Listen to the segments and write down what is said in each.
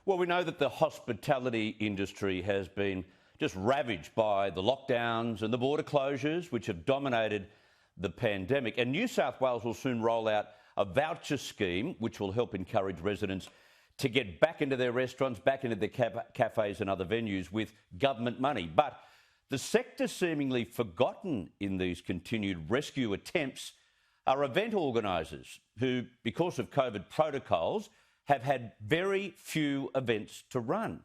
Well, we know that the hospitality industry has been just ravaged by the lockdowns and the border closures, which have dominated the pandemic. And New South Wales will soon roll out a voucher scheme, which will help encourage residents to get back into their restaurants, back into their cafes and other venues with government money. But the sector seemingly forgotten in these continued rescue attempts are event organisers who, because of COVID protocols, have had very few events to run.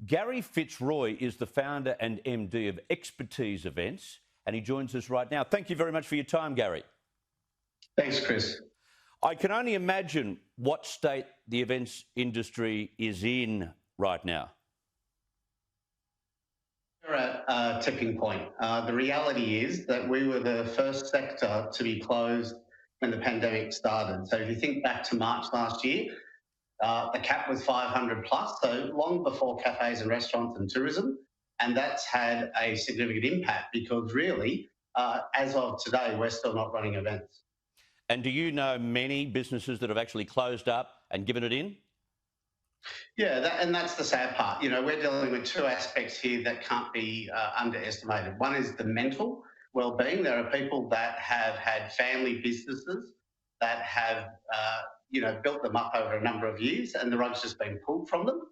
Gary Fitz-Roy is the founder and MD of Expertise Events, and he joins us right now. Thank you very much for your time, Gary. Thanks, Chris. I can only imagine what state the events industry is in right now. We're at a tipping point. The reality is that we were the first sector to be closed when the pandemic started. So if you think back to March last year, the cap was 500 plus, so long before cafes and restaurants and tourism. And that's had a significant impact because really, as of today, we're still not running events. And do you know many businesses that have actually closed up and given it in? Yeah, and that's the sad part. You know, we're dealing with two aspects here that can't be underestimated. One is the mental well-being. There are people that have had family businesses that have, built them up over a number of years and the rug's just been pulled from them.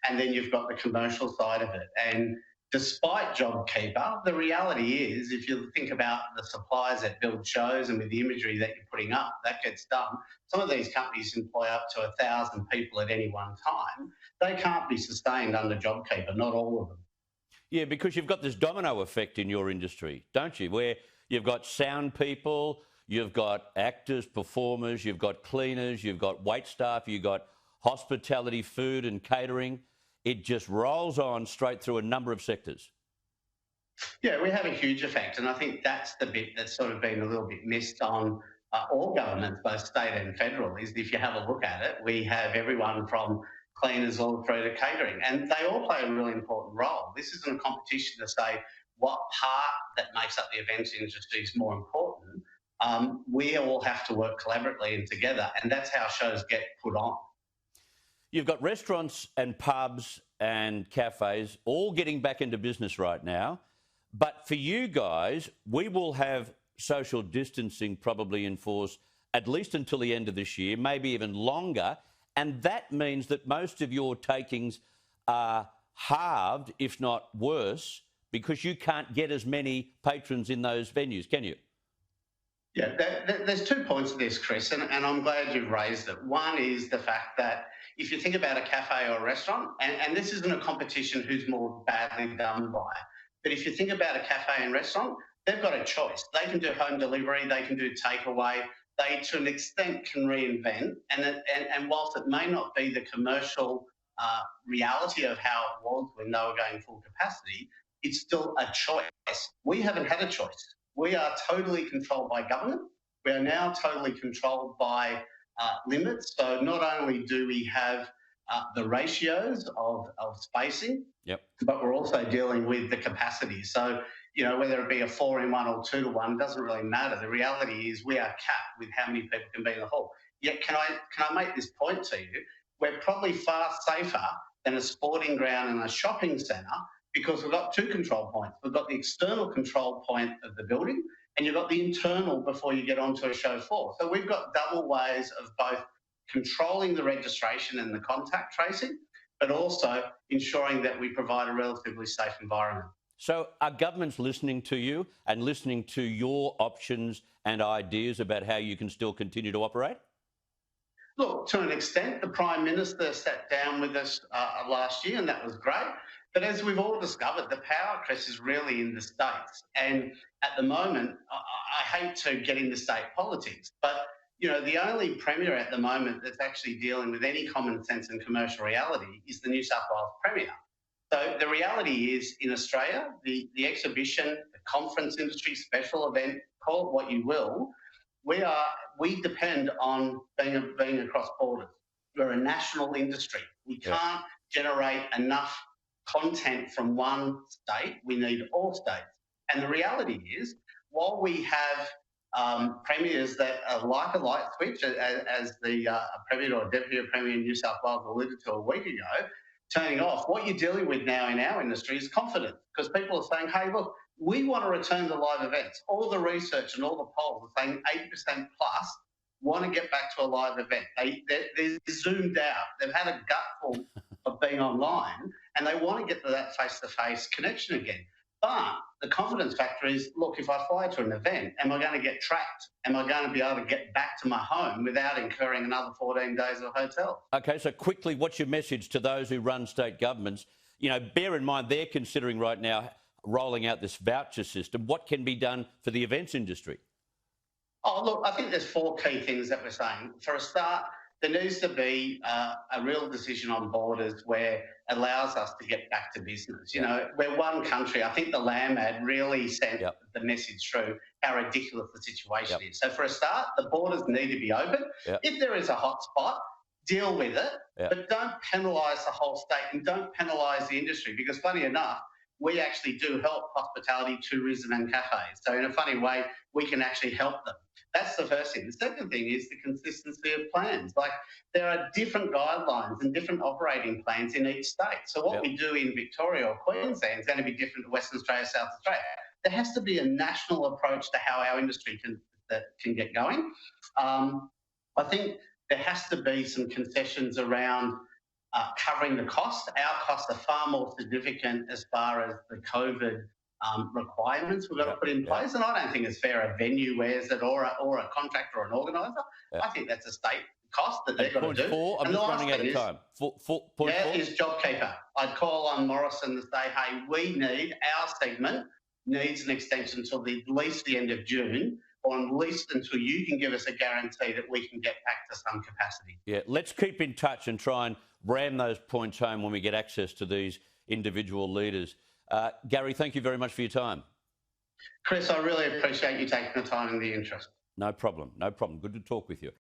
And then you've got the commercial side of it. And despite JobKeeper, the reality is, if you think about the suppliers that build shows and with the imagery that you're putting up, that gets done. Some of these companies employ up to 1,000 people at any one time. They can't be sustained under JobKeeper, not all of them. Yeah, because you've got this domino effect in your industry, don't you? Where you've got sound people, you've got actors, performers, you've got cleaners, you've got wait staff, you've got hospitality, food and catering. It just rolls on straight through a number of sectors. Yeah, we have a huge effect. And I think that's the bit that's sort of been a little bit missed on all governments, both state and federal, is if you have a look at it, we have everyone from cleaners all through to catering. And they all play a really important role. This isn't a competition to say what part that makes up the events industry is more important. We all have to work collaboratively and together, and that's how shows get put on. You've got restaurants and pubs and cafes all getting back into business right now. But for you guys, we will have social distancing probably in force at least until the end of this year, maybe even longer. And that means that most of your takings are halved, if not worse, because you can't get as many patrons in those venues, can you? Yeah, there's 2 points to this, Chris, and I'm glad you've raised it. One is the fact that if you think about a cafe or a restaurant, and this isn't a competition who's more badly done by, but if you think about a cafe and restaurant, they've got a choice. They can do home delivery, they can do takeaway, they to an extent can reinvent, and whilst it may not be the commercial reality of how it was when they were going full capacity, it's still a choice. We haven't had a choice. We are totally controlled by government. We are now totally controlled by limits. So not only do we have the ratios of spacing, but we're also dealing with the capacity. So, you know, whether it be a 4-in-1 or 2-to-1 doesn't really matter. The reality is we are capped with how many people can be in the hall. Yet, can I make this point to you? We're probably far safer than a sporting ground and a shopping centre, because we've got 2 control points. We've got the external control point of the building, and you've got the internal before you get onto a show floor. So we've got double ways of both controlling the registration and the contact tracing, but also ensuring that we provide a relatively safe environment. So are governments listening to you and listening to your options and ideas about how you can still continue to operate? Look, to an extent, the Prime Minister sat down with us last year, and that was great. But as we've all discovered, the power, Chris, is really in the states. And at the moment, I hate to get into state politics, but you know, the only Premier at the moment that's actually dealing with any common sense and commercial reality is the New South Wales Premier. So the reality is, in Australia, the exhibition, the conference industry, special event, call it what you will, we depend on being across borders. We're a national industry. We can't generate enough content from one state. We need all states. And the reality is, while we have premiers that are like a light switch, as the Premier or Deputy Premier in New South Wales alluded to a week ago, turning off. What you're dealing with now in our industry is confidence, because people are saying, hey, look, we want to return to live events. All the research and all the polls are saying 80% plus want to get back to a live event. They're zoomed out. They've had a gutful of being online, and they want to get to that face-to-face connection again. But the confidence factor is, look, if I fly to an event, am I going to get tracked? Am I going to be able to get back to my home without incurring another 14 days of hotel? Okay, so quickly, what's your message to those who run state governments? You know, bear in mind they're considering right now rolling out this voucher system. What can be done for the events industry? Oh, look, I think there's four key things that we're saying. For a start, there needs to be a real decision on borders where it allows us to get back to business. You know, we're one country. I think the Lamb ad really sent the message through how ridiculous the situation is. So for a start, the borders need to be open. If there is a hot spot, deal with it, but don't penalise the whole state and don't penalise the industry, because funny enough, we actually do help hospitality, tourism and cafes. So in a funny way, we can actually help them. That's the first thing. The second thing is the consistency of plans. Like, there are different guidelines and different operating plans in each state. So what we do in Victoria or Queensland is going to be different to Western Australia, South Australia. There has to be a national approach to how our industry can get going. I think there has to be some concessions around covering the cost. Our costs are far more significant as far as the COVID requirements we've got to put in place. And I don't think it's fair a venue wears it or a contractor or an organiser. I think that's a state cost that they've got to do. I'm just running out of time. Point four is JobKeeper. I'd call on Morrison to say, hey, our segment needs an extension until at least the end of June, or at least until you can give us a guarantee that we can get back to some capacity. Yeah, let's keep in touch and try and ram those points home when we get access to these individual leaders. Gary, thank you very much for your time. Chris, I really appreciate you taking the time and the interest. No problem. Good to talk with you.